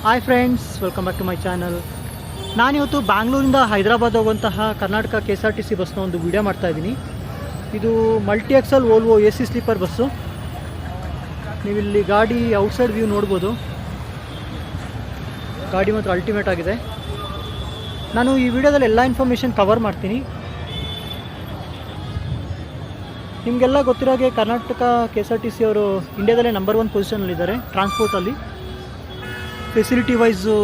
Hi friends, welcome back to my channel. ನಾನಿವತ್ತು ಬ್ಯಾಂಗ್ಳೂರಿಂದ ಹೈದರಾಬಾದ್ ಹೋಗುವಂತಹ ಕರ್ನಾಟಕ KSRTC ಬಸ್ನ ಒಂದು ವಿಡಿಯೋ ಮಾಡ್ತಾಯಿದ್ದೀನಿ. ಇದು multi axle Volvo AC sleeper bus. ನೀವಿಲ್ಲಿ ಗಾಡಿ ಔಟ್ಸೈಡ್ ವ್ಯೂ ನೋಡ್ಬೋದು. ಗಾಡಿ ಮಾತ್ರ ಅಲ್ಟಿಮೇಟ್ ಆಗಿದೆ. ನಾನು ಈ ವಿಡಿಯೋದಲ್ಲಿ ಎಲ್ಲ ಇನ್ಫಾರ್ಮೇಷನ್ ಕವರ್ ಮಾಡ್ತೀನಿ. ನಿಮಗೆಲ್ಲ ಗೊತ್ತಿರೋಗೆ ಕರ್ನಾಟಕ KSRTC ಅವರು ಇಂಡಿಯಾದಲ್ಲೇ ನಂಬರ್ 1 ಪೊಸಿಷನಲ್ಲಿದ್ದಾರೆ ಟ್ರಾನ್ಸ್ಪೋರ್ಟಲ್ಲಿ. ಫೆಸಿಲಿಟಿ ವೈಸು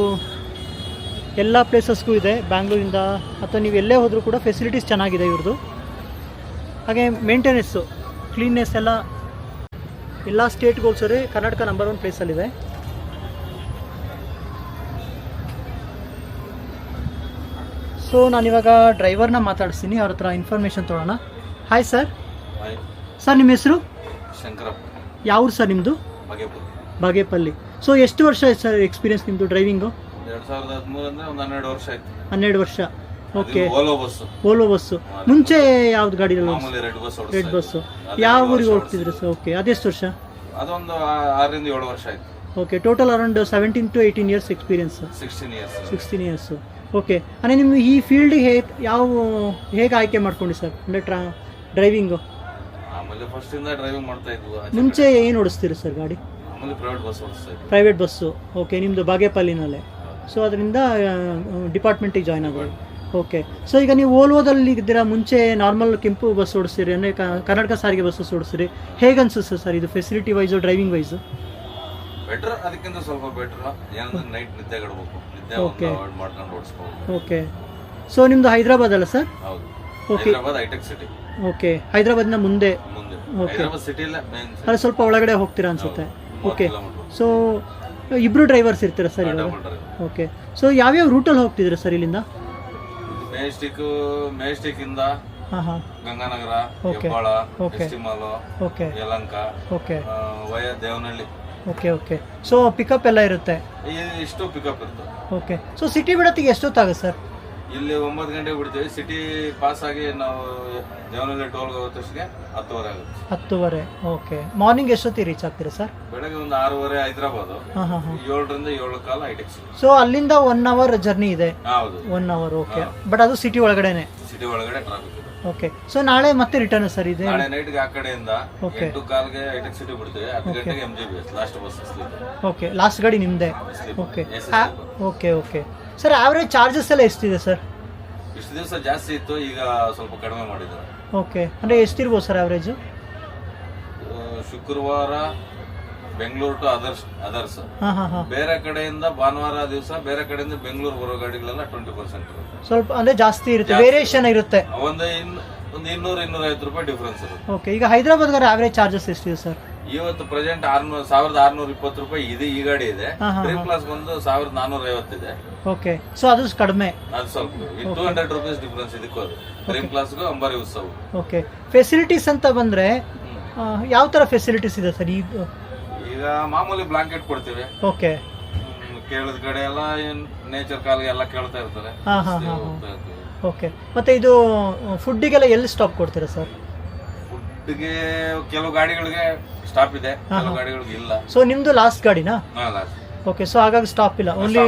ಎಲ್ಲ ಪ್ಲೇಸಸ್ಗೂ ಇದೆ. ಬ್ಯಾಂಗ್ಳೂರಿಂದ ಅಥವಾ ನೀವು ಎಲ್ಲೇ ಹೋದರೂ ಕೂಡ ಫೆಸಿಲಿಟೀಸ್ ಚೆನ್ನಾಗಿದೆ ಇವ್ರದ್ದು. ಹಾಗೆ ಮೇಂಟೆನೆನ್ಸು, ಕ್ಲೀನ್ನೆಸ್ ಎಲ್ಲ ಸ್ಟೇಟ್ಗೆ ಹೋಲ್ಸೋರೆ ಕರ್ನಾಟಕ ನಂಬರ್ 1 ಪ್ಲೇಸಲ್ಲಿದೆ. ಸೊ ನಾನಿವಾಗ ಡ್ರೈವರ್ನ ಮಾತಾಡಿಸ್ತೀನಿ, ಅವ್ರ ಹತ್ರ ಇನ್ಫಾರ್ಮೇಷನ್ ತೊಗೊಳ್ಳೋಣ. Hi sir. ಸರ್ ನಿಮ್ಮ ಹೆಸರು? ಶಂಕರಪ್ಪ. ಯಾವ್ದು ಸರ್ ನಿಮ್ಮದು? ಬಾಗೇಪಲ್ಲಿ. ಸೊ ಎಷ್ಟು ವರ್ಷ ಆಯ್ತು ಸರ್ ಎಕ್ಸ್ಪೀರಿಯನ್ಸ್ ನಿಮ್ಮದು ಡ್ರೈವಿಂಗು? 2013 ಅಂದರೆ ಒಂದು 12 ವರ್ಷ ಆಯ್ತು. 12 ವರ್ಷ. ಓಕೆ. Volvo bus. ಮುಂಚೆ ಯಾವ್ದು ಗಾಡಿಯಲ್ಲಿ? Red bus. ಯಾವ ಊರಿಗೆ ಹೋಗ್ತಿದ್ರು ಸರ್? ಓಕೆ. ಅದೆಷ್ಟು ವರ್ಷ? ಅದೊಂದು 6 ರಿಂದ 7 ವರ್ಷ ಆಯ್ತು. Okay. Total around 17 to 18 years experience. 16 years. Okay. ಅಂದರೆ ನಿಮ್ಗೆ ಈ ಫೀಲ್ಡಿಗೆ ಹೇಗೆ ಆಯ್ಕೆ ಮಾಡ್ಕೊಂಡಿ ಸರ್? ಅಂದರೆ ಡ್ರೈವಿಂಗು ಆಮೇಲೆ ಫಸ್ಟ್ ಇಂದ ಡ್ರೈವಿಂಗ್ ಮಾಡ್ತಾ ಇದ್ವು. ಮುಂಚೆ ಏನು ಓಡಿಸ್ತೀರಿ ಸರ್ ಗಾಡಿ? ಆಮೇಲೆ ಪ್ರೈವೇಟ್ ಬಸ್ ಓಡಿಸ್ತಾ ಇದ್ವಿ. Private bus. ಓಕೆ. ನಿಮ್ಮದು ಬಾಗೇಪಲ್ಲಿನಲ್ಲೇ. ಸೊ ಅದರಿಂದ ಡಿಪಾರ್ಟ್ಮೆಂಟಿಗೆ ಜಾಯ್ನ್ ಆಗೋದು. ಓಕೆ. ಸೊ ಈಗ ನೀವು ವೋಲ್ವೋದಲ್ಲಿ ಇದ್ದೀರಾ, ಮುಂಚೆ ನಾರ್ಮಲ್ ಕೆಂಪು ಬಸ್ ಓಡಿಸ್ತೀರಿ, ಅಂದರೆ ಕರ್ನಾಟಕ ಸಾರಿಗೆ ಬಸ್ಸಸ್ ಓಡಿಸ್ತೀರಿ. ಹೇಗೆ ಅನ್ಸುತ್ತೆ ಸರ್ ಇದು facility wise, driving wise? Better, ಅದಕ್ಕಿಂತ ಸ್ವಲ್ಪ ಬೆಟರ್. ಏನಂದ್ರೆ ನೈಟ್ ನಿದ್ದೆ ಗಡಬೇಕು, ನಿದ್ದೆ ಅವಾಯ್ಡ್ ಮಾಡ್ಕೊಂಡು ಓಡಿಸ್ಬೋದು. ಓಕೆ. ಸೊ ನಿಮ್ಮದು ಹೈದರಾಬಾದ್ ಅಲ್ಲ ಸರ್? ಹೌದು. Okay. Hyderabad hi-tech city. Okay. ಹೈದರಾಬಾದ್ನ ಮುಂದೆ. ಓಕೆ. ಹೈದರಾಬಾದ್ ಸಿಟಿ ಇಲ್ಲ, ಮೇನ್ ಅಲ್ಲಿ ಸ್ವಲ್ಪ ಒಳಗಡೆ ಹೋಗ್ತೀರಾ ಅನ್ಸುತ್ತೆ. ಓಕೆ. ಸೊ ಇಬ್ರು ಡ್ರೈವರ್ಸ್ ಇರ್ತೀರಾ ಸರ್ ಇವಾಗ? ಓಕೆ. ಸೊ ಯಾವ್ಯಾವ ರೂಟಲ್ಲಿ ಹೋಗ್ತಿದ್ದೀರಾ ಸರ್ ಇಲ್ಲಿಂದ? ಮೆಜೆಸ್ಟಿಕ್ ಇಂದ Ganganagar, okay. Hebbal, okay. Esteem Mall, okay. Yelahanka, okay. Via Devanahalli. Okay. Okay. So pickup ಎಲ್ಲ ಇರುತ್ತೆ? ಇಷ್ಟು ಪಿಕಪ್ ಇರ್ತದೆ. ಓಕೆ. ಸೊ ಸಿಟಿ ಬಿಡೋತ್ತಿಗೆ ಎಷ್ಟೊತ್ತಾಗುತ್ತೆ ಸರ್? ಇಲ್ಲಿ 9 ಗಂಟೆಗೆ ಬಿಡ್ತೀವಿ. ಸಿಟಿ ಪಾಸ್ ಆಗಿ ನಾವು ದೇವನಹಳ್ಳಿ ಟೋಲ್ಗೆ ಹೋಗೋಷ್ಟಕ್ಕೆ 10:30 ಆಗುತ್ತೆ. 10:30. ಓಕೆ. ಮಾರ್ನಿಂಗ್ ಎಷ್ಟೊತ್ತಿಗೆ ರೀಚ್ ಆಗ್ತೀರಾ ಸರ್? ಬೆಳಗ್ಗೆ ಒಂದು 6:30 ಹೈದರಾಬಾದ್, 7 ರಿಂದ 7:15 ಹೈಟೆಕ್ ಸಿಟಿ. ಸೊ ಅಲ್ಲಿಂದ 1 ಅವರ್ ಜರ್ನಿ ಇದೆ? ಹೌದು, 1 ಅವರ್. ಓಕೆ. ಬಟ್ ಅದು ಸಿಟಿ ಒಳಗಡೆನೆ? ಸಿಟಿ ಒಳಗಡೆ ಟ್ರಾಫಿಕ್ ಇದೆ. ಓಕೆ. ಸೊ ನಾಳೆ ಮತ್ತೆ ರಿಟರ್ನ್ ಸರ್ ಇದೆ? ನಾಳೆ ನೈಟ್ಗೆ ಆ ಕಡೆಯಿಂದ 8:15ಗೆ ಹೈಟೆಕ್ ಸಿಟಿ ಬಿಡ್ತೀವಿ. 10 ಗಂಟೆಗೆ MGBS last bus sleeper. Okay. Last ಗಾಡಿ ನಿಮ್ಮದೇ? Okay. Okay. Okay. Sir average charges ಎಲ್ಲ ಎಷ್ಟಿದೆ ಸರ್? ಇಷ್ಟು ದಿವಸ ಜಾಸ್ತಿ ಇತ್ತು, ಈಗ ಸ್ವಲ್ಪ ಕಡಿಮೆ ಮಾಡಿದ್ದಾರೆ. ಓಕೆ. ಅಂದರೆ ಎಷ್ಟಿರ್ಬೋದು ಸರ್ ಆವ್ರೇಜು? ಶುಕ್ರವಾರ ಬೆಂಗಳೂರು ಟು ಅದರ್ಸ್, ಬೇರೆ ಕಡೆಯಿಂದ ಭಾನುವಾರ ದಿವಸ ಬೇರೆ ಕಡೆಯಿಂದ ಬೆಂಗಳೂರು ಬರೋ ಗಾಡಿಗಳೆಲ್ಲ 20% ಇರುತ್ತೆ. ಸ್ವಲ್ಪ ಅಂದರೆ ಜಾಸ್ತಿ ಇರುತ್ತೆ, ವೇರಿಯೇಷನ್ ಇರುತ್ತೆ. ಒಂದು 200-250 ರೂಪಾಯಿ ಡಿಫ್ರೆನ್ಸ್ ಇರುತ್ತೆ. ಓಕೆ. ಈಗ ಹೈದರಾಬಾದ್ಗಾರ ಆವ್ರೇಜ್ ಚಾರ್ಜಸ್ ಎಷ್ಟಿದೆ ಸರ್? ಇವತ್ತು ಪ್ರೆಸೆಂಟ್ 1620 ರೂಪಾಯಿ ಇದೆ ಈ ಗಾಡಿ ಇದೆ. ಡ್ರೀಮ್ ಕ್ಲಾಸ್ ಬಂದು 1450 ಇದೆ. ಓಕೆ. ಸೊ ಅದು ಕಡಿಮೆ, ಅದು ಸ್ವಲ್ಪ 200 ರೂಪೀಸ್ ಡಿಫ್ರೆನ್ಸ್ ಇದಕ್ಕೂ. ಅದು ಡ್ರೀಮ್ ಕ್ಲಾಸ್ಗೂ ಅಂಬಾರಿ ಉತ್ಸವ. ಓಕೆ. ಫೆಸಿಲಿಟೀಸ್ ಅಂತ ಬಂದ್ರೆ ಯಾವ ತರ ಫೆಸಿಲಿಟೀಸ್ ಇದೆ ಸರ್? ಈಗ ಮಾಮೂಲಿ ಬ್ಲಾಂಕೆಟ್ ಕೊಡ್ತೀವಿ. ಓಕೆ. ಕೇಳಿದ ಕಡೆ ಎಲ್ಲ ನೇಚರ್ ಕಾಲ್ಗೆ ಎಲ್ಲ ಕೇಳ್ತಾ ಇರ್ತಾರೆ. ಓಕೆ. ಮತ್ತೆ ಇದು ಫುಡ್ಡಿಗೆಲ್ಲ ಎಲ್ಲಿ ಸ್ಟಾಪ್ ಕೊಡ್ತೀರಾ ಸರ್? ಫುಡ್ಗೆ ಕೆಲವು ಗಾಡಿಗಳಿಗೆ ಸ್ಟಾಪ್ ಇದೆ, ಕೆಲವು ಗಾಡಿಗಳಿಗೆ ಇಲ್ಲ. ಸೊ ನಿಮ್ದು ಲಾಸ್ಟ್ ಗಾಡಿನಾ? ಓಕೆ. ಸೊ ಹಾಗಾಗಿ ಸ್ಟಾಪ್ ಇಲ್ಲ, ಓನ್ಲಿ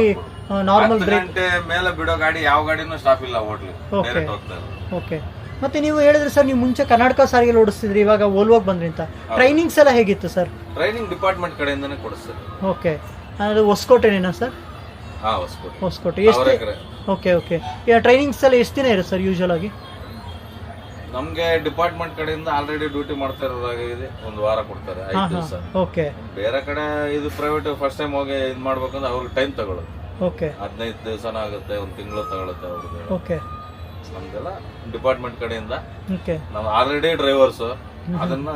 ನಾರ್ಮಲ್ ಬ್ರೇಕ್. ಗಂಟೆ ಮೇಲೆ ಬಿಡೋ ಗಾಡಿ ಯಾವ ಗಾಡಿನೂ ಸ್ಟಾಪ್ ಇಲ್ಲ, ಹೋಟ್ಲಿಗೆ ಡೈರೆಕ್ಟ್ ಹೋಗ್ತಾರೆ. ಓಕೆ. ಮತ್ತೆ ನೀವು ಹೇಳಿದ್ರೆ ಸರ್ ನೀವು ಮುಂಚೆ ಕರ್ನಾಟಕ ಸಾರಿಗೆ ಓಡಿಸ್ತಿದ್ರಿ, ಇವಾಗ ವೋಲ್ವೋಗೆ ಬಂದ್ರಿ ಅಂತ. ಟ್ರೈನಿಂಗ್ಸ್ ಎಲ್ಲ ಹೇಗಿತ್ತು ಸರ್? ಟ್ರೈನಿಂಗ್ ಡಿಪಾರ್ಟ್ಮೆಂಟ್ ಕಡೆಯಿಂದನೇ ಕೊಡಿಸ್ತಾರೆ. ಓಕೆ. ಅದು ಹೊಸಕೋಟೆನೇನಾ ಸರ್? ಹೊಸಕೋಟೆ. ಎಷ್ಟು? ಓಕೆ. ಓಕೆ. ಈಗ ಟ್ರೈನಿಂಗ್ಸ್ ಎಲ್ಲ ಎಷ್ಟು ದಿನ ಇರುತ್ತೆ ಸರ್ ಯೂಶುವಲ್ ಆಗಿ? ನಮ್ಗೆ ಡಿಪಾರ್ಟ್ಮೆಂಟ್ ಕಡೆಯಿಂದ ಆಲ್ರೆಡಿ ಡ್ಯೂಟಿ ಮಾಡ್ತಾ ಇರೋದಾಗಿದೆ, 1 ವಾರ ಕೊಡ್ತಾರೆ, 5 ದಿವಸ. ಓಕೆ. ಬೇರೆ ಕಡೆ ಇದು ಪ್ರೈವೇಟ್ ಫಸ್ಟ್ ಟೈಮ್ ಹೋಗಿ ಇದು ಮಾಡ್ಬೇಕಂದ್ರೆ ಅವ್ರಿಗೆ ಟೈಮ್ ತಗೊಳ್ಳೋದು. ಓಕೆ. 15 ದಿವಸನ ಆಗುತ್ತೆ, 1 ತಿಂಗಳು ತಗೊಳುತ್ತೆ ಅವ್ರಿಗೆ. ಓಕೆ. ನಮ್ದೆಲ್ಲ ಡಿಪಾರ್ಟ್ಮೆಂಟ್ ಕಡೆಯಿಂದ. ಓಕೆ. ನಾವು ಆಲ್ರೆಡಿ ಡ್ರೈವರ್ಸ್ ಅದನ್ನ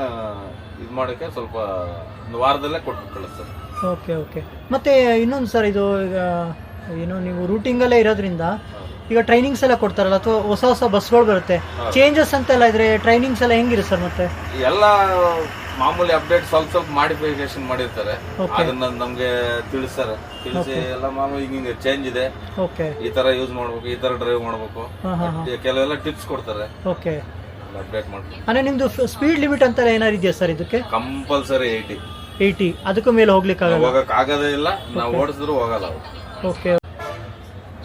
ಇದು ಮಾಡೋಕ್ಕೆ ಸ್ವಲ್ಪ 1 ವಾರದಲ್ಲೇ ಕೊಟ್ಟು ಕಳಿಸ್ತಾರೆ. ಓಕೆ. ಓಕೆ. ಮತ್ತೆ ಇನ್ನೊಂದು ಸರ್, ಇದು ಈಗ ಏನು ನೀವು ರೂಟಿಂಗಲ್ಲೇ ಇರೋದ್ರಿಂದ ಈಗ ಟ್ರೈನಿಂಗ್ಸ್ ಎಲ್ಲ ಕೊಡ್ತಾರಲ್ಲ, ಅಥವಾ ಹೊಸ ಬಸ್ಗಳು ಬರುತ್ತೆ, ಚೇಂಜಸ್ ಅಂತೆಲ್ಲ ಇದ್ರೆ ಟ್ರೈನಿಂಗ್ಸ್ ಎಲ್ಲ ಹೆಂಗಿರುತ್ತೆ ಸರ್? ಮತ್ತೆ ಎಲ್ಲ ಮಾಮೂಲಿ ಅಪ್ಡೇಟ್ ಸ್ವಲ್ಪ ಮಾಡಿಫಿಕೇಶನ್ ಮಾಡಿರ್ತಾರೆ, ಅದನ್ನ ನಮ್ಗೆ ತಿಳಿಸ್ತಾರೆ. ತಿಳಿಸಿ ಎಲ್ಲ ಮಾಮೂಲಿ ಹಿಂಗೆ ಚೇಂಜ್ ಇದೆ, ಈ ತರ ಯೂಸ್ ಮಾಡ್ಬೇಕು, ಈ ತರ ಡ್ರೈವ್ ಮಾಡ್ಬೇಕು, ಕೆಲವೆಲ್ಲ ಟಿಪ್ಸ್ ಕೊಡ್ತಾರೆ. ಓಕೆ. ಅಪ್ಡೇಟ್ ಮಾಡ್ತೀವಿ. ಅಂದ್ರೆ ನಿಮ್ದು ಸ್ಪೀಡ್ ಲಿಮಿಟ್ ಅಂತ ಏನಾರು ಇದೆಯಾ ಸರ್ ಇದಕ್ಕೆ? ಕಂಪಲ್ಸರಿ 80. 80 ಅದಕ್ಕೂ ಮೇಲೆ ಹೋಗ್ಲಿಕ್ಕಾಗಲ್ಲ. ಹೋಗಕ್ ಆಗೋದೇ ಇಲ್ಲ, ನಾವು ಓಡಿಸಿದ್ರು ಹೋಗಲ್ಲ ಅವು. ಓಕೆ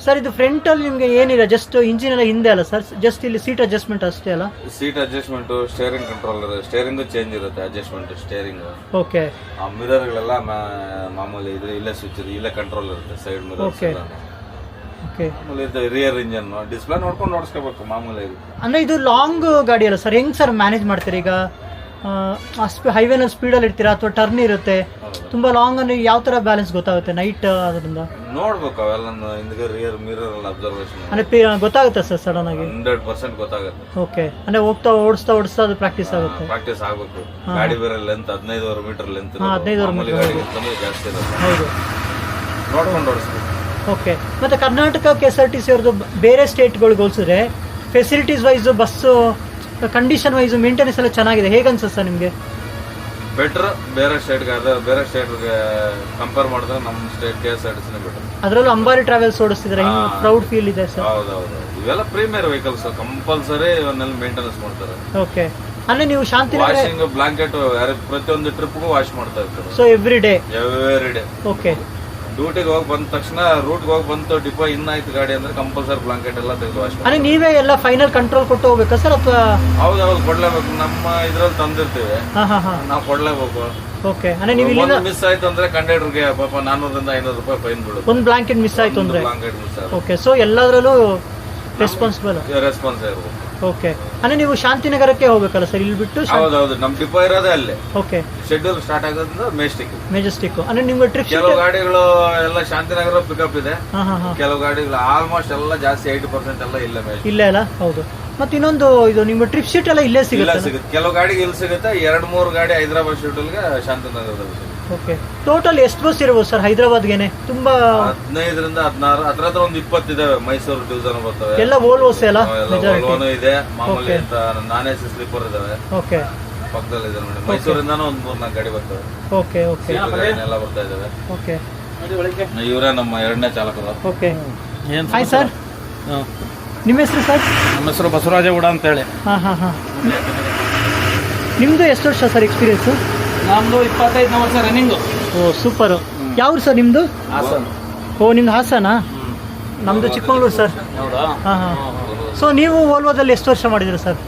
ಸರ್, ಇದು ಫ್ರಂಟ್ ಅಲ್ಲಿ ನಿಮ್ಗೆ ಏನಿಲ್ಲ, ಜಸ್ಟ್ ಇಂಜಿನ್ ಎಲ್ಲ ಹಿಂದೆ ಅಲ್ಲ ಸರ್, ಜಸ್ಟ್ ಇಲ್ಲಿ ಸೀಟ್ ಅಡ್ಜಸ್ಟ್ಮೆಂಟ್ ಅಷ್ಟೇ ಅಲ್ಲ? Seat adjustment, steering controller, steering change ಇರುತ್ತೆ, ಅಡ್ಜಸ್ಟ್ಮೆಂಟ್ ಸ್ಟೇರಿಂಗ್. ಓಕೆ. ಆ ಮಿರರ್ ಗಳೆಲ್ಲ ಮಾಮೂಲಿ ಇಲ್ಲೇ ಸ್ವಿಚ್ ಇದೆ, ಇಲ್ಲೇ ಕಂಟ್ರೋಲ್ ಇರುತ್ತೆ, ಸೈಡ್ ಮಿರರ್. ಓಕೆ. ಮಾಮೂಲಿ ಇದು ರಿಯರ್ ಇಂಜನ್, ಡಿಸ್ಪ್ಲೇ ನೋಡ್ಕೊಂಡು ಓಡಿಸ್ಕೋಬೇಕು ಮಾಮೂಲಿ. ಅಂದ್ರೆ ಇದು ಲಾಂಗ್ ಗಾಡಿ ಅಲ್ಲ ಸರ್, ಹೆಂಗ್ ಸರ್ ಮ್ಯಾನೇಜ್ ಮಾಡ್ತೀರಿ? ಈಗ ಹೈವೇನಲ್ಲಿ ಸ್ಪೀಡಲ್ಲಿ ಇರ್ತೀರಾ ಅಥವಾ ಟರ್ನ್ ಇರುತ್ತೆ, ತುಂಬಾ ಲಾಂಗ್ ಅಂದ್ರೆ ಯಾವ ತರ ಬ್ಯಾಲೆನ್ಸ್ ಗೊತ್ತಾಗುತ್ತೆ ನೈಟ್ ಅದರಿಂದ? ನೋಡ್ಬೇಕು ಅವೆಲ್ಲ ಹಿಂದ್ಗೆ ರಿಯರ್ ಮಿರರ್ ಎಲ್ಲ ಅಬ್ಸರ್ವೇಷನ್ ಅಂದ್ರೆ ಗೊತ್ತಾಗುತ್ತೆ ಸರ್ ಸಡನ್ ಆಗಿ? 100% ಗೊತ್ತಾಗುತ್ತೆ. ಓಕೆ, ಅಂದ್ರೆ ಹೋಗ್ತಾ ಓಡಿಸ್ತಾ ಅದು ಪ್ರಾಕ್ಟೀಸ್ ಆಗುತ್ತೆ. ಪ್ರಾಕ್ಟೀಸ್ ಆಗ್ಬೇಕು. ಗಾಡಿ ಬೇರೆ ಲೆಂತ್ 15 ಮೀಟರ್ ಲೆಂತ್, 15 ಮಾಮೂಲಿ ಗಾಡಿಗಿಂತಲೂ ಜಾಸ್ತಿ ಇರುತ್ತೆ. ಹೌದು, ನೋಡ್ಕೊಂಡು ಓಡಿಸ್ಬೇಕು. ಓಕೆ. ಮತ್ತೆ ಕರ್ನಾಟಕ KSRTC ಅವ್ರದ್ದು ಬೇರೆ ಸ್ಟೇಟ್ಗಳಿಗೆ ಹೋಲಿಸಿದ್ರೆ facilities wise, bus condition wise, maintenance ಎಲ್ಲ ಚೆನ್ನಾಗಿದೆ, ಹೇಗೆ ಅನ್ಸುತ್ತೆ ಸರ್ ನಿಮಗೆ? ಬೆಟರ್. ಬೇರೆ ಸ್ಟೇಟ್ಗೆ ಕಂಪೇರ್ ಮಾಡಿದ್ರೆ ನಮ್ಮ ಸ್ಟೇಟ್ KSRTC ಬೆಟರ್. ಅದರಲ್ಲೂ ಅಂಬಾರಿ ಟ್ರಾವೆಲ್ಸ್ ಓಡಿಸ್ತಿದ್ರೆ ಹೆಂಗ್ ಪ್ರೌಡ್ ಫೀಲ್ ಇದೆ ಸರ್? ಹೌದೌದು, ಇವೆಲ್ಲ ಪ್ರೀಮಿಯರ್ ವೆಹಿಕಲ್ಸ್, ಕಂಪಲ್ಸರಿ ಇವನ್ನೆಲ್ಲ ಮೇಂಟೆನೆನ್ಸ್ ಮಾಡ್ತಾರೆ. ಓಕೆ. ಅಂದ್ರೆ ನೀವು ಶಾಂತಿನಗರ ವಾಷಿಂಗ್, ಬ್ಲಾಂಕೆಟ್ ಪ್ರತಿಯೊಂದು ಟ್ರಿಪ್ಗೂ ವಾಶ್ ಮಾಡ್ತಾ ಇರ್ತಾರೆ. So every day? ಓಕೆ. ಡ್ಯೂಟಿಗೆ ಹೋಗಿ ಬಂದ ತಕ್ಷಣ, ರೂಟ್ಗೆ ಹೋಗಿ ಬಂತು, ಡಿಪೋ ಇನ್ನಾಯ್ತು ಗಾಡಿ ಅಂದ್ರೆ ಕಂಪಲ್ಸರಿ ಬ್ಲಾಂಕೆಟ್ ಎಲ್ಲ ತೆಗೆದು ವಾಶ್ ಮಾಡಿ. ಅಂದ್ರೆ ನೀವೇ ಎಲ್ಲ ಫೈನಲ್ ಕಂಟ್ರೋಲ್ ಕೊಟ್ಟು ಹೋಗ್ಬೇಕಾ ಸರ್ ಅಥವಾ? ಹೌದೌದು, ಕೊಡ್ಲೇಬೇಕು. ನಮ್ಮ ಇದ್ರಲ್ಲಿ ತಂದಿರ್ತೀವಿ, ನಾವು ಕೊಡ್ಲೇಬೇಕು. ಓಕೆ. ಅಂದ್ರೆ ನೀವು ಇಲ್ಲಿ ಮಿಸ್ ಆಯ್ತು ಅಂದ್ರೆ ಕಂಡಕ್ಟರ್ಗೆ ಪಾಪ 400 ರಿಂದ 500 ರೂಪಾಯಿ ಫೈನ್ ಬಿಡುತ್ತೆ. ಒಂದು ಬ್ಲಾಂಕೆಟ್ ಮಿಸ್ ಆಯ್ತು ಅಂದ್ರೆ? ಬ್ಲಾಂಕೆಟ್ ಮಿಸ್ ಆಯ್ತು. ಓಕೆ. ಸೊ ಎಲ್ಲದರಲ್ಲೂ ರೆಸ್ಪಾನ್ಸ್ ಇರ್ಬೇಕು. ಓಕೆ. ಅಂದ್ರೆ ನೀವು ಶಾಂತಿನಗರಕ್ಕೆ ಹೋಗ್ಬೇಕಲ್ಲ ಸರ್ ಇಲ್ಲಿ ಬಿಟ್ಟು? ಹೌದೌದು, ನಮ್ ಡಿಪೋ ಇರೋದೇ ಅಲ್ಲೇ. ಓಕೆ. ಶೆಡ್ಯೂಲ್ ಸ್ಟಾರ್ಟ್ ಆಗೋದ್ರಿಂದ ಮೆಜೆಸ್ಟಿಕ್. ಅಂದ್ರೆ ನಿಮ್ಗೆ ಟ್ರಿಪ್ ಕೆಲವು ಗಾಡಿಗಳು ಎಲ್ಲ ಶಾಂತಿನಗರ ಪಿಕಪ್ ಇದೆ, ಕೆಲವು ಗಾಡಿಗಳು ಆಲ್ಮೋಸ್ಟ್ ಎಲ್ಲ ಜಾಸ್ತಿ 80% ಎಲ್ಲ ಇಲ್ಲೇ ಅಲ್ಲ? ಹೌದು. ಮತ್ತೆ ಇನ್ನೊಂದು, ಇದು ನಿಮ್ಮ ಟ್ರಿಪ್ ಶೀಟ್ ಎಲ್ಲ ಇಲ್ಲೇ ಸಿಗುತ್ತೆ? ಕೆಲವು ಗಾಡಿಗೆ ಇಲ್ಲಿ ಸಿಗುತ್ತೆ, 2-3 ಗಾಡಿ ಹೈದರಾಬಾದ್ ಶೆಡ್ಯೂಲ್ಗೆ ಶಾಂತಿನಗರದಲ್ಲಿ ಸಿಗುತ್ತೆ. ಓಕೆ. ಟೋಟಲ್ ಎಷ್ಟು ಬಸ್ ಇರ್ಬೋದು ಸರ್ ಹೈದರಾಬಾದ್ಗೆನೆ? ತುಂಬಾ 15 ರಿಂದ 16, ಹತ್ರ ಒಂದು 20 ಇದಾವೆ. ಮೈಸೂರು ಡಿವಿಷನ್ ಬರ್ತವೆ, ಎಲ್ಲ ವೋಲ್ವೋಸ್ ಎಲ್ಲ ವೋಲ್ವೋನು ಇದೆ, ಮಾಮೂಲಿ ನಾನ್ AC ಸ್ಲೀಪರ್ ಇದಾವೆ. ಓಕೆ. ಪಕ್ಕದಲ್ಲಿ ಇದೆ ನೋಡಿ, ಮೈಸೂರಿಂದಾನು ಒಂದು 3-4 ಗಾಡಿ ಬರ್ತವೆ. ಓಕೆ. ಓಕೆ. ಎಲ್ಲ ಬರ್ತಾ ಇದಾವೆ. ಓಕೆ. ಇವರೇ ನಮ್ಮ 2ನೇ ಚಾಲಕರು. ಓಕೆ. ಹಾಯ್ ಸರ್, ನಿಮ್ಮ ಹೆಸರು ಸರ್? ನಮ್ಮ ಹೆಸರು ಬಸವರಾಜೇಗೌಡ ಅಂತ ಹೇಳಿ. ನಿಮ್ದು ಎಷ್ಟು ವರ್ಷ ಸರ್ ಎಕ್ಸ್ಪೀರಿಯನ್ಸು? ನಮ್ದು 25ನೇ ವರ್ಷ ರನ್ನಿಂಗು. ಓ ಸೂಪರ್. ಯಾವ ಸರ್ ನಿಮ್ಮದು? ಹಾಸನ. ಓ ನಿಮ್ದು ಹಾಸನಾ? ನಮ್ಮದು ಚಿಕ್ಕಮಗಳೂರು ಸರ್. ಹೌದಾ? ಸೊ ನೀವು ಓಲ್ವಾದಲ್ಲಿ ಎಷ್ಟು ವರ್ಷ ಮಾಡಿದ್ದೀರಾ ಸರ್?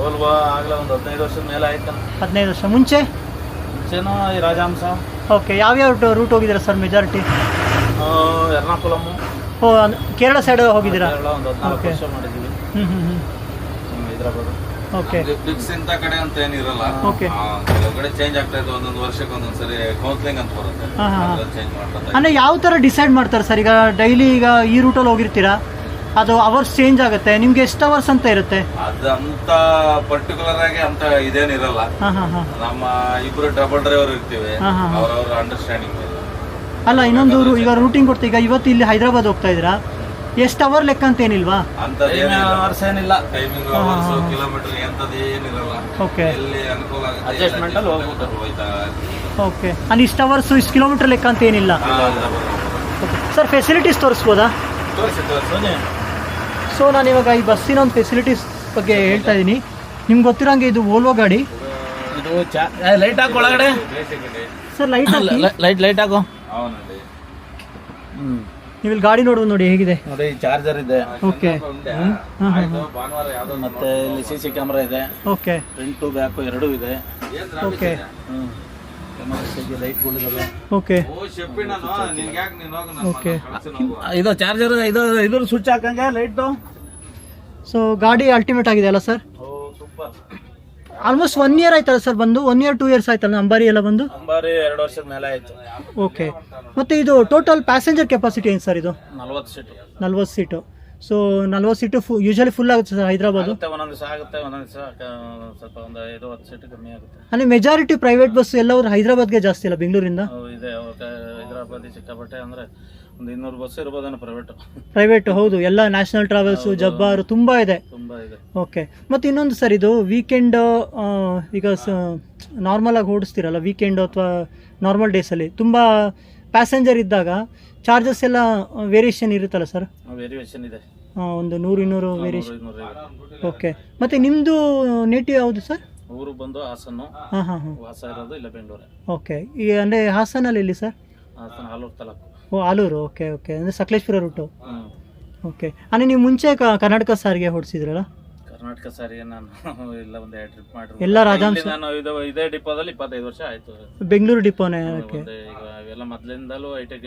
ಓಲ್ವಾ ಆಗಲೇ ಒಂದು 15 ವರ್ಷದ ಮೇಲೆ ಆಯ್ತು. 15 ವರ್ಷ. ಮುಂಚೆನೂ ಈ ರಾಜಹಂಸ. ಓಕೆ. ಯಾವ್ಯಾವ ರೂಟ್ ಹೋಗಿದ್ದೀರಾ ಸರ್ ಮೆಜಾರಿಟಿ? ಎರ್ನಾಕುಲಮ್. ಓ ಕೇರಳ ಸೈಡ್ ಹೋಗಿದ್ದೀರಾ? ಒಂದು 14 ವರ್ಷ ಮಾಡಿದ್ದೀವಿ. ಹೈದರಾಬಾದ್. ಓಕೆ. ಫಿಕ್ಸ್ ಇಂತ ಕಡೆ ಅಂತ ಏನಿರಲ್ಲ. ಓಕೆ. ಕೆಲವು ಕಡೆ ಚೇಂಜ್ ಆಗ್ತಾ ಇದೆ, ಒಂದೊಂದು ವರ್ಷಕ್ಕೆ ಒಂದೊಂದ್ಸರಿ ಕೌನ್ಸಿಲಿಂಗ್ ಅಂತ ಬರುತ್ತೆ, ಚೇಂಜ್ ಮಾಡ್ತಾರೆ. ಅಂದ್ರೆ ಯಾವ ತರ ಡಿಸೈಡ್ ಮಾಡ್ತಾರೆ ಸರ್? ಈಗ ಡೈಲಿ ಈಗ ಈ ರೂಟಲ್ಲಿ ಹೋಗಿರ್ತೀರಾ, ಅದು ಅವರ್ಸ್ ಚೇಂಜ್ ಆಗುತ್ತೆ, ನಿಮ್ಗೆ ಎಷ್ಟು ಅವರ್ಸ್ ಅಂತ ಇರುತ್ತೆ? ಅದಂತ ಪರ್ಟಿಕ್ಯುಲರ್ ಆಗಿ ಅಂತ ಇದೇನಿರಲ್ಲ. ನಮ್ಮ ಇಬ್ರು ಡಬಲ್ ಡ್ರೈವರ್ ಇರ್ತೀವಿ, ಅವ್ರವ್ರ ಅಂಡರ್ಸ್ಟ್ಯಾಂಡಿಂಗ್ ಮೇಲೆ. ಅಲ್ಲ, ಇನ್ನೊಂದು ಈಗ ರೂಟಿಂಗ್ ಕೊಡ್ತೀವಿ. ಈಗ ಇವತ್ತು ಇಲ್ಲಿ ಹೈದರಾಬಾದ್ ಹೋಗ್ತಾ ಇದ್ದೀರಾ, ಎಷ್ಟು ಅವರ್ ಲೆಕ್ಕ ಅಂತ ಏನಿಲ್ವಾ? ಅಂತ ಏನಿಲ್ಲ, ಟೈಮಿಂಗ್ ಕಿಲೋಮೀಟರ್ ಎಂತದ್ದು ಏನಿರಲ್ಲ. ಓಕೆ. ಎಲ್ಲಿ ಅನುಕೂಲ ಆಗುತ್ತೆ ಅಡ್ಜಸ್ಟ್ಮೆಂಟ್ ಅಲ್ಲಿ ಹೋಗ್ಬೋದು. ಓಕೆ. ಅಂದ್ರೆ ಇಷ್ಟು ಅವರ್ಸ್ ಇಷ್ಟು ಕಿಲೋಮೀಟರ್ ಲೆಕ್ಕ ಅಂತ ಏನಿಲ್ಲ ಸರ್. ಫೆಸಿಲಿಟೀಸ್ ತೋರಿಸ್ಬೋದಾ? ಸೊ ನಾನು ಇವಾಗ ಈ ಬಸ್ಸಿನ ಒಂದು ಫೆಸಿಲಿಟೀಸ್ ಬಗ್ಗೆ ಹೇಳ್ತಾ ಇದ್ದೀನಿ. ನಿಮ್ಗೆ ಗೊತ್ತಿರೋಂಗೆ ಇದು ವೋಲ್ವೋ ಗಾಡಿ. ಇದು ಲೈಟ್ ಹಾಕೋ ಒಳಗಡೆ ಸರ್, ಲೈಟ್ ಹಾಕೋ. ನೀವು ಇಲ್ಲಿ ಗಾಡಿ ನೋಡ್ಬೋದು ನೋಡಿ ಹೇಗಿದೆ ನೋಡಿ. ಚಾರ್ಜರ್ ಇದೆ. ಓಕೆ. ಮತ್ತೆ ಇಲ್ಲಿ CC ಕ್ಯಾಮ್ರಾ ಇದೆ. ಓಕೆ. ಫ್ರಂಟ್ ಬ್ಯಾಕ್ ಎರಡೂ ಇದೆ. ಓಕೆ. ಲೈಟ್ಗಳಿದಾವೆ. ಓಕೆ. ಓಕೆ. ಇದು ಚಾರ್ಜರ್, ಇದ್ರ ಸ್ವಿಚ್ ಹಾಕಂಗೆ ಲೈಟ್. ಸೊ ಗಾಡಿ ಅಲ್ಟಿಮೇಟ್ ಆಗಿದೆ ಅಲ್ಲ ಸರ್? ಸೂಪರ್. ಆಲ್ಮೋಸ್ಟ್ 1 year ಆಯ್ತಲ್ಲ ಸರ್ ಬಂದು? 1 year 2 years ಆಯ್ತಲ್ಲ ಅಂಬಾರಿ ಎಲ್ಲ ಬಂದು? ಅಂಬಾರಿ 2 ವರ್ಷದ ಮೇಲೆ ಆಯ್ತು. ಓಕೆ. ಮತ್ತೆ ಇದು ಟೋಟಲ್ ಪ್ಯಾಸೆಂಜರ್ ಕೆಪಾಸಿಟಿ ಏನು ಸರ್ ಇದು? 40 seat. 40 seat. So 40 seat usually full ಆಗುತ್ತೆ ಸರ್ ಹೈದರಾಬಾದ್? ಒಂದೊಂದು ದಿವಸ ಆಗುತ್ತೆ, ಒಂದೊಂದು ದಿವಸ ಸ್ವಲ್ಪ ಒಂದು 5-10 ಸೀಟ್ ಕಮ್ಮಿ ಆಗುತ್ತೆ. ಅಂದರೆ ಮೆಜಾರಿಟಿ ಪ್ರೈವೇಟ್ ಬಸ್ ಎಲ್ಲ ಹೈದರಾಬಾದ್ಗೆ ಜಾಸ್ತಿ ಅಲ್ಲ ಬೆಂಗಳೂರಿಂದ? ಇದೆ. ಹೈದರಾಬಾದ್ ಸಿಕ್ಕಾಪಟ್ಟೆ ಅಂದರೆ ಒಂದು 200 ಬಸ್ ಇರ್ಬೋದೇನೋ ಪ್ರೈವೇಟ್. ಹೌದು, ಎಲ್ಲ ನ್ಯಾಷನಲ್ ಟ್ರಾವೆಲ್ಸು, ಜಬ್ಬಾರು ತುಂಬ ಇದೆ. ಓಕೆ. ಮತ್ತು ಇನ್ನೊಂದು ಸರ್, ಇದು ವೀಕೆಂಡ್ ಈಗ ನಾರ್ಮಲ್ ಆಗಿ ಓಡಿಸ್ತೀರಲ್ಲ ವೀಕೆಂಡ್ ಅಥವಾ ನಾರ್ಮಲ್ ಡೇಸಲ್ಲಿ ತುಂಬ ಪ್ಯಾಸೆಂಜರ್ ಇದ್ದಾಗ ಚಾರ್ಜಸ್ ಎಲ್ಲ ವೇರಿಯೇಷನ್ ಇರುತ್ತಲ್ಲ ಸರ್? ವೇರಿಯೇಷನ್ ಇದೆ, ಒಂದು 100-200 ವೇರಿಯೇಷನ್. ಓಕೆ. ಮತ್ತು ನಿಮ್ಮದು ನೇಟಿವ್ ಯಾವುದು ಸರ್? ಊರು ಬಂದು ಹಾಸನ್ನು, ಹಾಂ ಹಾಂ ಹಾಂ. ವಾಸ ಇರೋದು ಇಲ್ಲ ಬೆಂಗಳೂರೇ. ಓಕೆ. ಈ ಅಂದರೆ ಹಾಸನಲ್ಲಿ ಎಲ್ಲಿ ಸರ್? ಹಾಸನ ಆಲೂರು ತಾಲೂಕು. ಓ, ಆಲೂರು. Okay okay. ಅಂದರೆ ಸಕಲೇಶ್ಪುರ ರೂಟು. ಹ್ಞೂ. ಓಕೆ. ಅಂದರೆ ನೀವು ಮುಂಚೆ ಕರ್ನಾಟಕ ಸಾರಿಗೆ ಹೊಡಿಸಿದ್ರಲ್ಲ? ಕರ್ನಾಟಕ ಸಾರಿಗೆ ನಾನು ಇಲ್ಲ ಒಂದು 2 ಟ್ರಿಪ್ ಮಾಡಿ ಎಲ್ಲ ರಾಜಾಂಶ ನಾನು ಇದೇ ಡಿಪೋದಲ್ಲಿ 25 ವರ್ಷ ಆಯ್ತು. ಬೆಂಗಳೂರು ಡಿಪೋನೇ. ಓಕೆ. ಈಗ ಅವೆಲ್ಲ ಮೊದಲಿಂದಲೂ ಐಟೆಕ್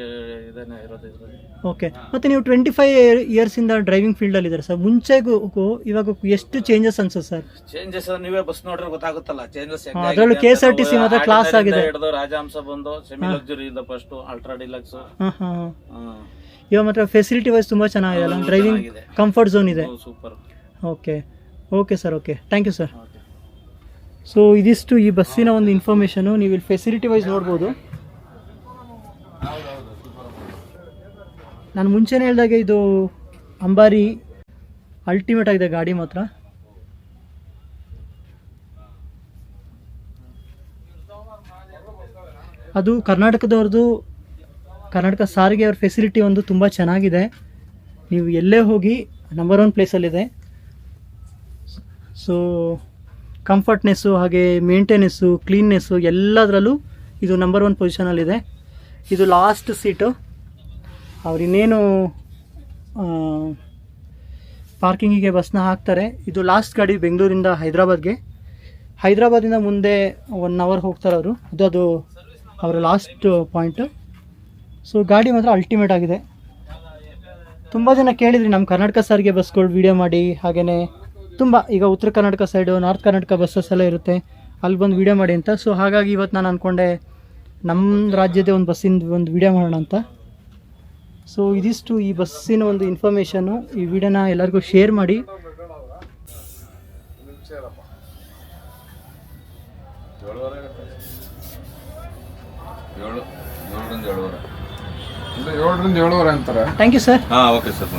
ಇದೇನೆ ಇರೋದು ಇದರಲ್ಲಿ. ಓಕೆ. ಮತ್ತು ನೀವು 25 ಇಯರ್ಸಿಂದ ಡ್ರೈವಿಂಗ್ ಫೀಲ್ಡಲ್ಲಿ ಇದ್ದಾರೆ ಸರ್. ಮುಂಚೆಗೂ ಇವಾಗ ಎಷ್ಟು ಚೇಂಜಸ್ ಅನ್ಸುತ್ತೆ ಸರ್? ಚೇಂಜಸ್ ನೀವೇ ಬಸ್ ನೋಡ್ರೆ ಗೊತ್ತಾಗುತ್ತಲ್ಲ ಚೇಂಜಸ್. ಅದರಲ್ಲೂ KSRTC ಮಾತ್ರ ಕ್ಲಾಸ್ ಆಗಿದೆ. ಹಿಡಿದು ರಾಜಹಂಸ ಬಂದು ಸೆಮಿ ಲಕ್ಸುರಿ ಇಂದ ಫಸ್ಟ್ ಅಲ್ಟ್ರಾ ಡಿಲಕ್ಸ್. ಹಾಂ ಹಾಂ. ಇವಾಗ ಮಾತ್ರ ಫೆಸಿಲಿಟಿ ವೈಸ್ ತುಂಬ ಚೆನ್ನಾಗಿದೆ ಅಲ್ಲ, ಡ್ರೈವಿಂಗ್ ಕಂಫರ್ಟ್ ಝೋನ್ ಇದೆ. Super. Okay okay sir. Okay, thank you sir. So ಇದಿಷ್ಟು ಈ ಬಸ್ಸಿನ ಒಂದು ಇನ್ಫಾರ್ಮೇಷನು. ನೀವು ಇಲ್ಲಿ ಫೆಸಿಲಿಟಿ ವೈಸ್ ನೋಡ್ಬೋದು. ನಾನು ಮುಂಚೆನೇ ಹೇಳಿದಾಗೆ ಇದು ಅಂಬಾರಿ ಅಲ್ಟಿಮೇಟ್ ಆಗಿದೆ ಗಾಡಿ ಮಾತ್ರ. ಅದು ಕರ್ನಾಟಕದವ್ರದ್ದು, ಕರ್ನಾಟಕ ಸಾರಿಗೆ ಅವ್ರ ಫೆಸಿಲಿಟಿ ಒಂದು ತುಂಬ ಚೆನ್ನಾಗಿದೆ. ನೀವು ಎಲ್ಲೇ ಹೋಗಿ ನಂಬರ್ 1 ಪ್ಲೇಸಲ್ಲಿದೆ. ಸೊ ಕಂಫರ್ಟ್ನೆಸ್ಸು, ಹಾಗೆ ಮೇಂಟೆನೆನ್ಸು, ಕ್ಲೀನ್ನೆಸ್ಸು ಎಲ್ಲದರಲ್ಲೂ ಇದು ನಂಬರ್ 1 ಪೊಸಿಷನಲ್ಲಿದೆ. ಇದು ಲಾಸ್ಟ್ ಸೀಟು. ಅವ್ರು ಇನ್ನೇನು ಪಾರ್ಕಿಂಗಿಗೆ ಬಸ್ನ ಹಾಕ್ತಾರೆ. ಇದು ಲಾಸ್ಟ್ ಗಾಡಿ ಬೆಂಗಳೂರಿಂದ ಹೈದ್ರಾಬಾದ್ಗೆ. ಹೈದ್ರಾಬಾದಿಂದ ಮುಂದೆ 1 ಅವರ್ ಹೋಗ್ತಾರೆ ಅವರು. ಅದು ಅವರ ಲಾಸ್ಟ್ ಪಾಯಿಂಟು. ಸೊ ಗಾಡಿ ಮಾತ್ರ ಅಲ್ಟಿಮೇಟ್ ಆಗಿದೆ. ತುಂಬ ಜನ ಕೇಳಿದ್ರಿ ನಮ್ಮ ಕರ್ನಾಟಕ ಸಾರಿಗೆ ಬಸ್ಗಳು ವೀಡಿಯೋ ಮಾಡಿ, ಹಾಗೆಯೇ ತುಂಬ ಈಗ ಉತ್ತರ Karnataka side, north Karnataka buses ಎಲ್ಲ ಇರುತ್ತೆ, ಅಲ್ಲಿ ಬಂದು ವೀಡಿಯೋ ಮಾಡಿ ಅಂತ. ಸೊ ಹಾಗಾಗಿ ಇವತ್ತು ನಾನು ಅಂದ್ಕೊಂಡೆ ನಮ್ಮ ರಾಜ್ಯದ ಒಂದು ಬಸ್ಸಿಂದ ಒಂದು ವೀಡಿಯೋ ಮಾಡೋಣ ಅಂತ. ಸೊ ಇದಿಷ್ಟು ಈ ಬಸ್ಸಿನ ಒಂದು ಇನ್ಫಾರ್ಮೇಷನ್ನು. ಈ ವಿಡಿಯೋನ ಎಲ್ಲರಿಗೂ ಶೇರ್ ಮಾಡಿ. ಏಳರಿಂದ 7 ಅಂತಾರೆ. Thank you sir. ಹಾಂ, ಓಕೆ ಸರ್.